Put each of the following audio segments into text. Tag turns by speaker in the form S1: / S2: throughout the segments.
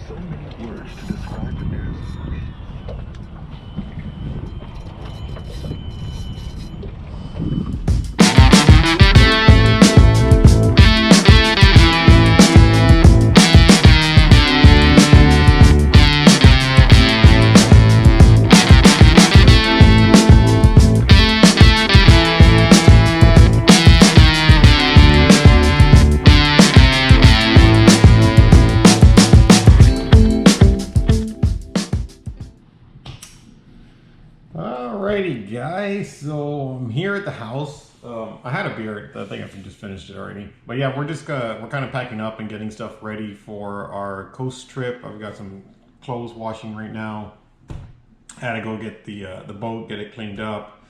S1: so many words to describe the news.
S2: Alrighty guys, so I'm here at the house. I had a beer. I think I just finished it already. But yeah, we're kind of packing up and getting stuff ready for our coast trip. I've got some clothes washing right now. I had to go get the boat, get it cleaned up.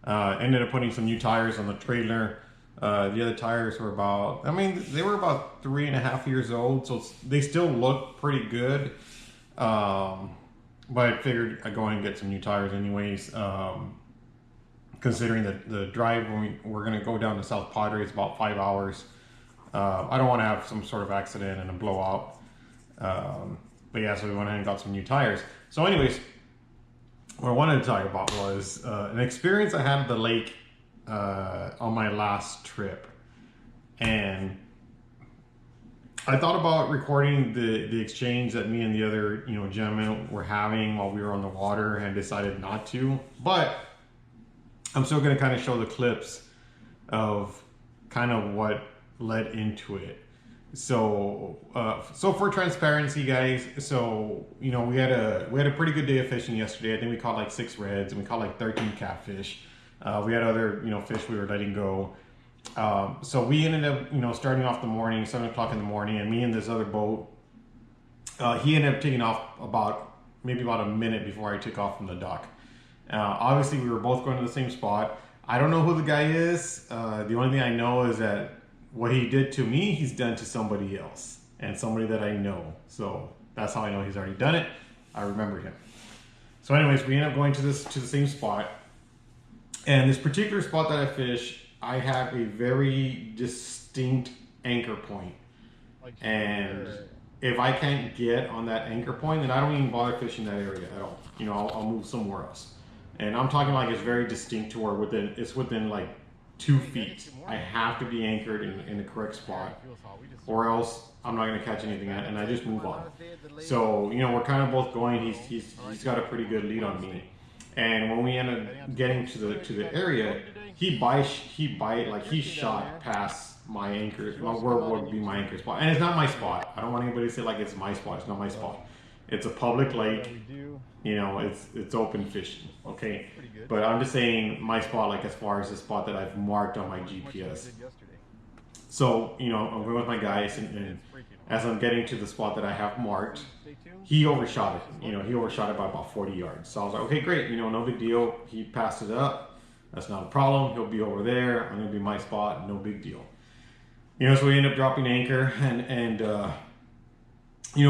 S2: Ended up putting some new tires on the trailer. The other tires were they were about 3.5 years old, so they still look pretty good. But I figured I'd go and get some new tires anyways. Considering that the drive when we're going to go down to South Padre is about 5 hours. I don't want to have some sort of accident and a blowout. But yeah, so we went ahead and got some new tires. So anyways, what I wanted to talk about was an experience I had at the lake on my last trip. And I thought about recording the exchange that me and the other gentlemen were having while we were on the water, and decided not to. But I'm still going to kind of show the clips of kind of what led into it. So for transparency, guys. So we had a pretty good day of fishing yesterday. I think we caught like 6 reds and we caught like 13 catfish. We had other fish we were letting go. So we ended up, starting off the morning, 7 o'clock in the morning, and me and this other boat, he ended up taking off maybe about a minute before I took off from the dock. Obviously we were both going to the same spot. I don't know who the guy is. The only thing I know is that what he did to me, he's done to somebody else, and somebody that I know. So that's how I know he's already done it. I remember him. So anyways, we ended up going to the same spot, and this particular spot that I fish, I have a very distinct anchor point, and if I can't get on that anchor point, then I don't even bother fishing that area at all. I'll move somewhere else. And I'm talking like it's very distinct to where it's within like 2 feet. I have to be anchored in the correct spot, or else I'm not going to catch anything, and I just move on. So we're kind of both going. He's got a pretty good lead on me, and when we ended up getting to the area, he shot past my anchor, where would be my anchor spot. And it's not my spot. I don't want anybody to say like it's my spot. It's not my spot. It's a public lake. It's open fishing. Okay. But I'm just saying my spot, like as far as the spot that I've marked on my GPS. So, I'm going with my guys, and as I'm getting to the spot that I have marked, he overshot it. He overshot it by about 40 yards. So I was like, okay, great. No big deal. He passed it up. That's not a problem. He'll be over there. I'm going to be my spot. No big deal. So we end up dropping anchor, and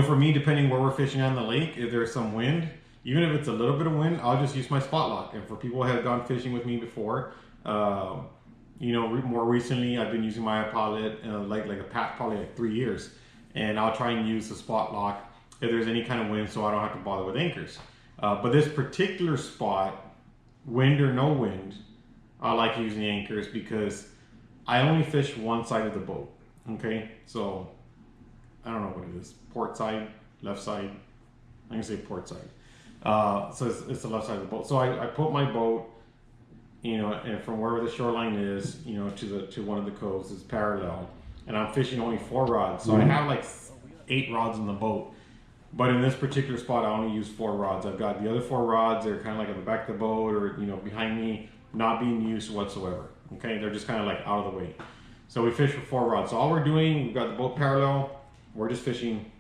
S2: for me, depending where we're fishing on the lake, if there's some wind, even if it's a little bit of wind, I'll just use my spot lock. And for people who have gone fishing with me before, more recently, I've been using my pilot probably like 3 years, and I'll try and use the spot lock if there's any kind of wind, so I don't have to bother with anchors. But this particular spot, wind or no wind, I like using the anchors because I only fish one side of the boat. Okay, so I don't know what it is, port side, left side. I'm gonna say port side. So it's the left side of the boat. So I put my boat, and from wherever the shoreline is, to one of the coves is parallel, and I'm fishing only 4 rods. So I have like 8 rods in the boat, but in this particular spot, I only use 4 rods. I've got the other 4 rods. They're kind of like at the back of the boat, or behind me, not being used whatsoever. Okay, they're just kind of like out of the way. So we fish with 4 rods. So all we're doing, we've got the boat parallel. We're just fishing,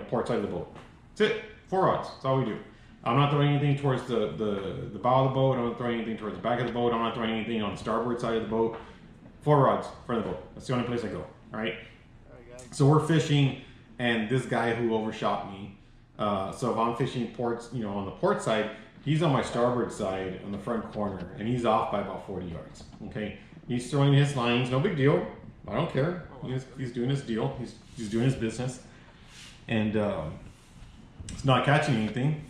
S2: port side of the boat. That's it. 4 rods. That's all we do. I'm not throwing anything towards the bow of the boat. I'm not throwing anything towards the back of the boat. I'm not throwing anything on the starboard side of the boat. 4 rods in front of the boat. That's the only place I go. All right. So we're fishing, and this guy who overshot me. So if I'm fishing ports, on the port side, he's on my starboard side on the front corner, and he's off by about 40 yards. Okay. He's throwing his lines. No big deal. I don't care. He's doing his deal. He's doing his business. and it's not catching anything.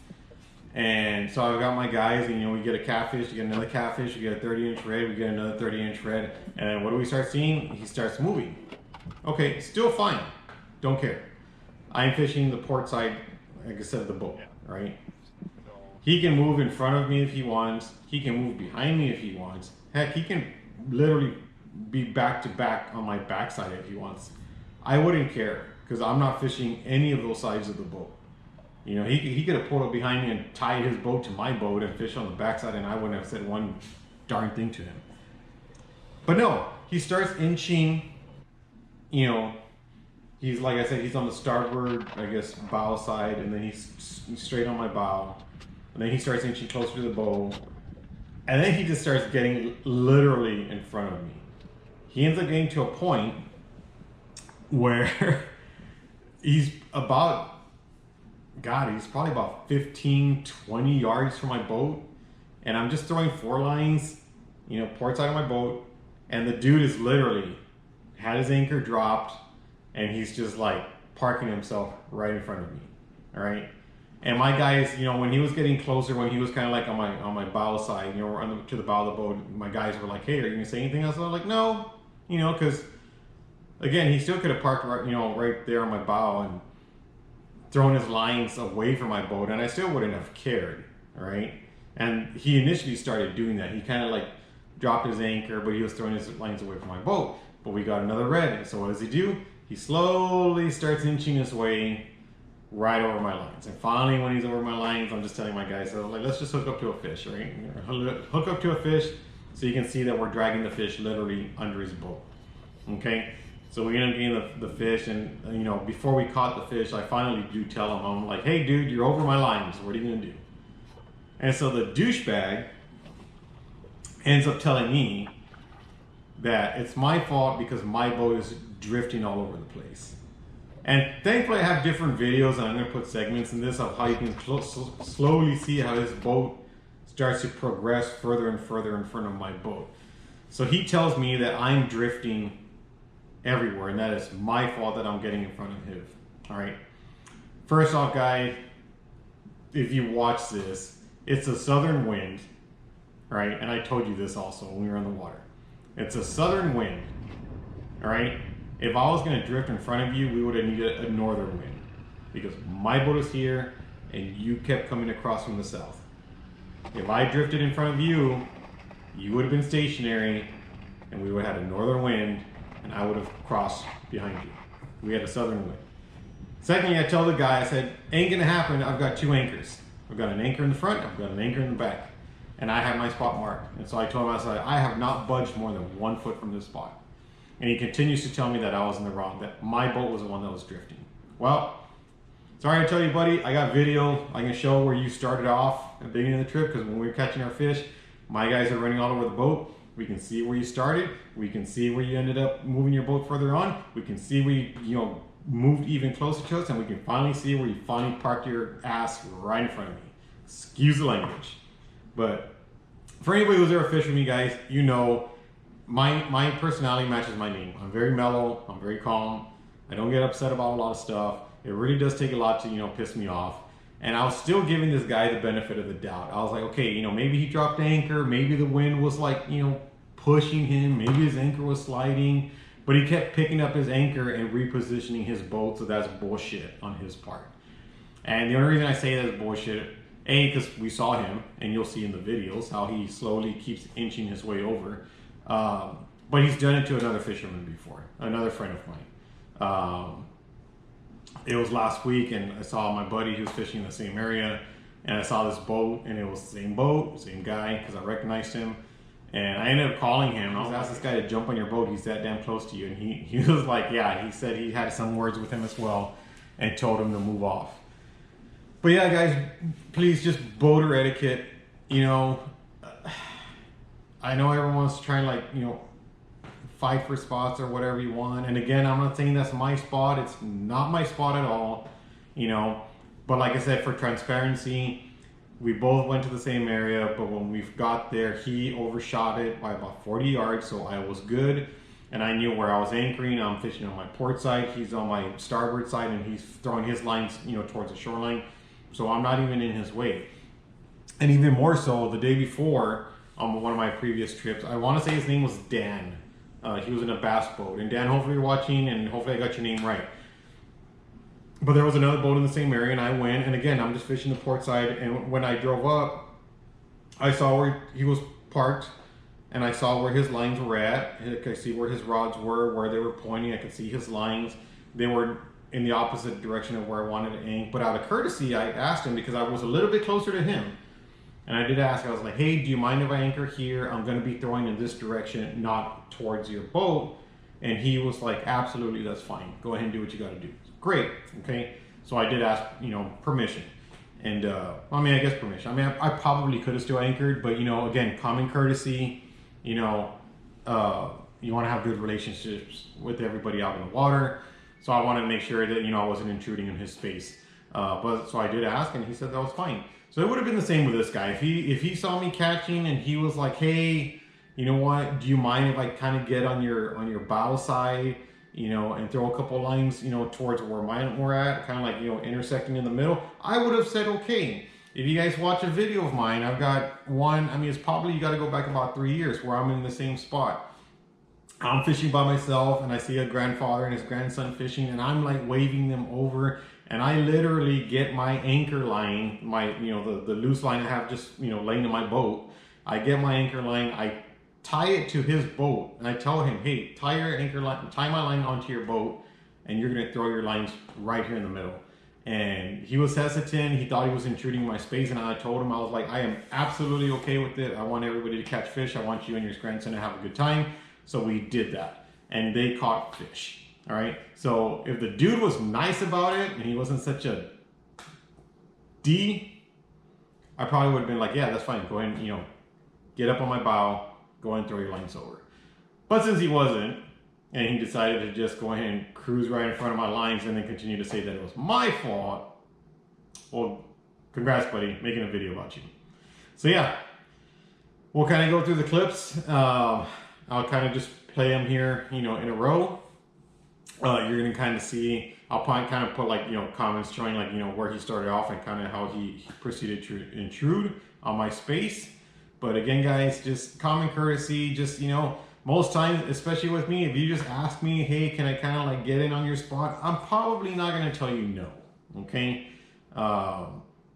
S2: And so I've got my guys, and we get a catfish, we get another catfish, we get a 30-inch red, we get another 30-inch red, and then what do we start seeing? He starts moving. Okay, still fine, don't care. I'm fishing the port side, like I said, of the boat, right? He can move in front of me if he wants. He can move behind me if he wants. Heck, he can literally be back to back on my backside if he wants. I wouldn't care, because I'm not fishing any of those sides of the boat. He could have pulled up behind me and tied his boat to my boat and fished on the backside, and I wouldn't have said one darn thing to him. But no, he starts inching, he's, like I said, he's on the starboard, I guess, bow side, and then he's straight on my bow. And then he starts inching closer to the bow. And then he just starts getting literally in front of me. He ends up getting to a point where he's about, he's probably about 15, 20 yards from my boat. And I'm just throwing 4 lines, port side of my boat. And the dude is literally had his anchor dropped, and he's just like parking himself right in front of me. All right. And my guys, when he was getting closer, when he was kind of like on my bow side, to the bow of the boat, my guys were like, "Hey, are you gonna say anything else?" I was like, "No," because again, he still could have parked right there on my bow and thrown his lines away from my boat, and I still wouldn't have cared, right? And he initially started doing that. He kind of like dropped his anchor, but he was throwing his lines away from my boat. But we got another red, so what does he do? He slowly starts inching his way right over my lines. And finally, when he's over my lines, I'm just telling my guys, so let's just hook up to a fish, right? Hook up to a fish so you can see that we're dragging the fish literally under his boat. Okay? So we end up getting the fish, and before we caught the fish, I finally do tell him, I'm like, "Hey dude, you're over my lines, what are you gonna do?" And so the douchebag ends up telling me that it's my fault because my boat is drifting all over the place. And thankfully I have different videos, and I'm going to put segments in this of how you can slowly see how his boat starts to progress further and further in front of my boat. So he tells me that I'm drifting everywhere, and that is my fault that I'm getting in front of him. All right. First off, guys, if you watch this, it's a southern wind, right? And I told you this also when we were on the water. It's a southern wind, all right? If I was gonna drift in front of you, we would have needed a northern wind, because my boat is here and you kept coming across from the south. If I drifted in front of you, you would have been stationary and we would have had a northern wind, and I would have crossed behind you. We had a southern wind. Secondly, I tell the guy, I said, ain't gonna happen, I've got 2 anchors. I've got an anchor in the front, I've got an anchor in the back, and I have my spot marked. And so I told him, I said, I have not budged more than 1 foot from this spot. And he continues to tell me that I was in the wrong, that my boat was the one that was drifting. Well, sorry to tell you, buddy, I got video. I can show where you started off at the beginning of the trip, because when we were catching our fish, my guys are running all over the boat. We can see where you started. We can see where you ended up moving your boat further on. We can see where you moved even closer to us, and we can finally see where you finally parked your ass right in front of me. Excuse the language. But for anybody who's ever fished with me, guys, my personality matches my name. I'm very mellow. I'm very calm. I don't get upset about a lot of stuff. It really does take a lot to, piss me off. And I was still giving this guy the benefit of the doubt. I was like, okay, maybe he dropped anchor. Maybe the wind was like, pushing him. Maybe his anchor was sliding. But he kept picking up his anchor and repositioning his boat. So that's bullshit on his part. And the only reason I say that is bullshit, A, because we saw him, and you'll see in the videos how he slowly keeps inching his way over. But he's done it to another fisherman before, another friend of mine. It was last week, and I saw my buddy who was fishing in the same area, and I saw this boat, and it was the same boat, same guy, because I recognized him. And I ended up calling him. I was asked this guy to jump on your boat. He's that damn close to you. And he was like, yeah, he said he had some words with him as well and told him to move off. But yeah, guys, please, just boater etiquette. I know everyone wants to try and fight for spots or whatever you want. And again, I'm not saying that's my spot. It's not my spot at all, But like I said, for transparency, we both went to the same area, but when we got there, he overshot it by about 40 yards, so I was good. and I knew where I was anchoring. I'm fishing on my port side, he's on my starboard side, and he's throwing his lines, you know, towards the shoreline. So I'm not even in his way. And even more so, the day before, on one of my previous trips, I want to say his name was Dan. He was in a bass boat. And Dan, hopefully you're watching, and hopefully I got your name right. But there was another boat in the same area, and I went, and again, I'm just fishing the port side, and when I drove up, I saw where he was parked, and I saw where his lines were at. I could see where his rods were, where they were pointing. I could see his lines. They were in the opposite direction of where I wanted to anchor. But out of courtesy, I asked him, because I was a little bit closer to him. And I did ask, I was like, hey, do you mind if I anchor here? I'm going to be throwing in this direction, not towards your boat. And he was like, absolutely, that's fine. Go ahead and do what you got to do. Great. Okay. So I did ask, you know, permission. And, I mean, I guess permission. I mean, I probably could have still anchored, but, you know, again, common courtesy, you know, you want to have good relationships with everybody out in the water. So I wanted to make sure that, you know, I wasn't intruding in his space. But so I did ask, and he said that was fine. So it would have been the same with this guy. If he saw me catching and he was like, hey, you know what, do you mind if I kind of get on your bow side, you know, and throw a couple lines, you know, towards where mine were at, kind of like, you know, intersecting in the middle, I would have said okay. If you guys watch a video of mine, I've got one, I mean, it's probably, you got to go back about 3 years where I'm in the same spot. I'm fishing by myself, and I see a grandfather and his grandson fishing, and I'm like waving them over, and I literally get my anchor line, my, you know, the loose line I have just, you know, laying in my boat. I get my anchor line, I tie it to his boat, and I tell him, hey, tie your anchor line, tie my line onto your boat, and you're gonna throw your lines right here in the middle. And he was hesitant. He thought he was intruding my space, and I told him, I was like, I am absolutely okay with it. I want everybody to catch fish. I want you and your grandson to have a good time. So we did that, and they caught fish. All right. So if the dude was nice about it and he wasn't such a D, I probably would have been like, yeah, that's fine. Go ahead and, you know, get up on my bow, go ahead and throw your lines over. But since he wasn't, and he decided to just go ahead and cruise right in front of my lines and then continue to say that it was my fault, well, congrats, buddy, making a video about you. So yeah, we'll kind of go through the clips. I'll kind of just play them here, you know, in a row. You're going to kind of see, I'll probably kind of put like, you know, comments showing like, you know, where he started off and kind of how he proceeded to intrude on my space. But again, guys, just common courtesy, just, you know, most times, especially with me, if you just ask me, hey, can I kind of like get in on your spot? I'm probably not going to tell you no, okay?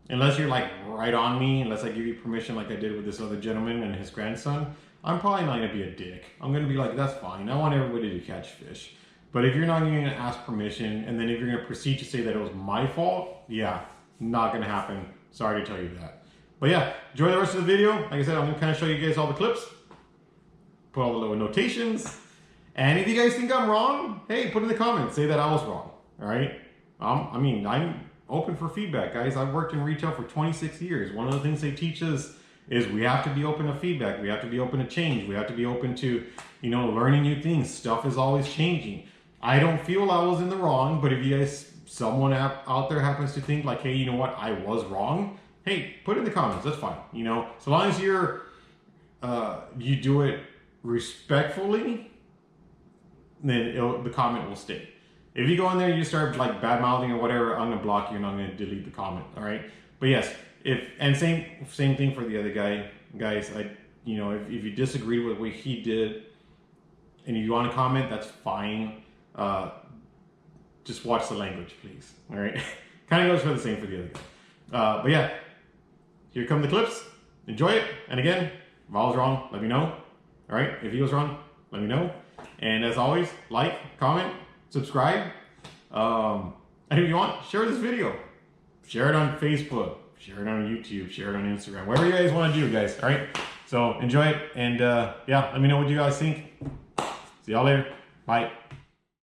S2: Unless you're like right on me, unless I give you permission like I did with this other gentleman and his grandson, I'm probably not going to be a dick. I'm going to be like, that's fine. I want everybody to catch fish. But if you're not going to ask permission, and then if you're going to proceed to say that it was my fault, yeah, not going to happen. Sorry to tell you that. But yeah, enjoy the rest of the video. Like I said, I'm going to kind of show you guys all the clips. Put all the little notations. And if you guys think I'm wrong, hey, put in the comments. Say that I was wrong. All right? I mean, I'm open for feedback, guys. I've worked in retail for 26 years. One of the things they teach us is we have to be open to feedback. We have to be open to change. We have to be open to, you know, learning new things. Stuff is always changing. I don't feel I was in the wrong, but if you guys, someone out there happens to think like, hey, you know what, I was wrong, hey, put it in the comments. That's fine. You know, so long as you're, you do it respectfully, then the comment will stay. If you go in there and you start like bad mouthing or whatever, I'm gonna block you and I'm gonna delete the comment. All right. But yes, same thing for the other guy, guys. You know, if you disagree with what he did and you want to comment, that's fine. Just watch the language, please. All right. Kind of goes for the same for the other guy. But yeah, here come the clips. Enjoy it. And again, if I was wrong, let me know. All right. If he was wrong, let me know. And as always, like, comment, subscribe. And if you want, share this video. Share it on Facebook. Share it on YouTube. Share it on Instagram. Whatever you guys want to do, guys. All right. So enjoy it. And yeah, let me know what you guys think. See y'all later. Bye.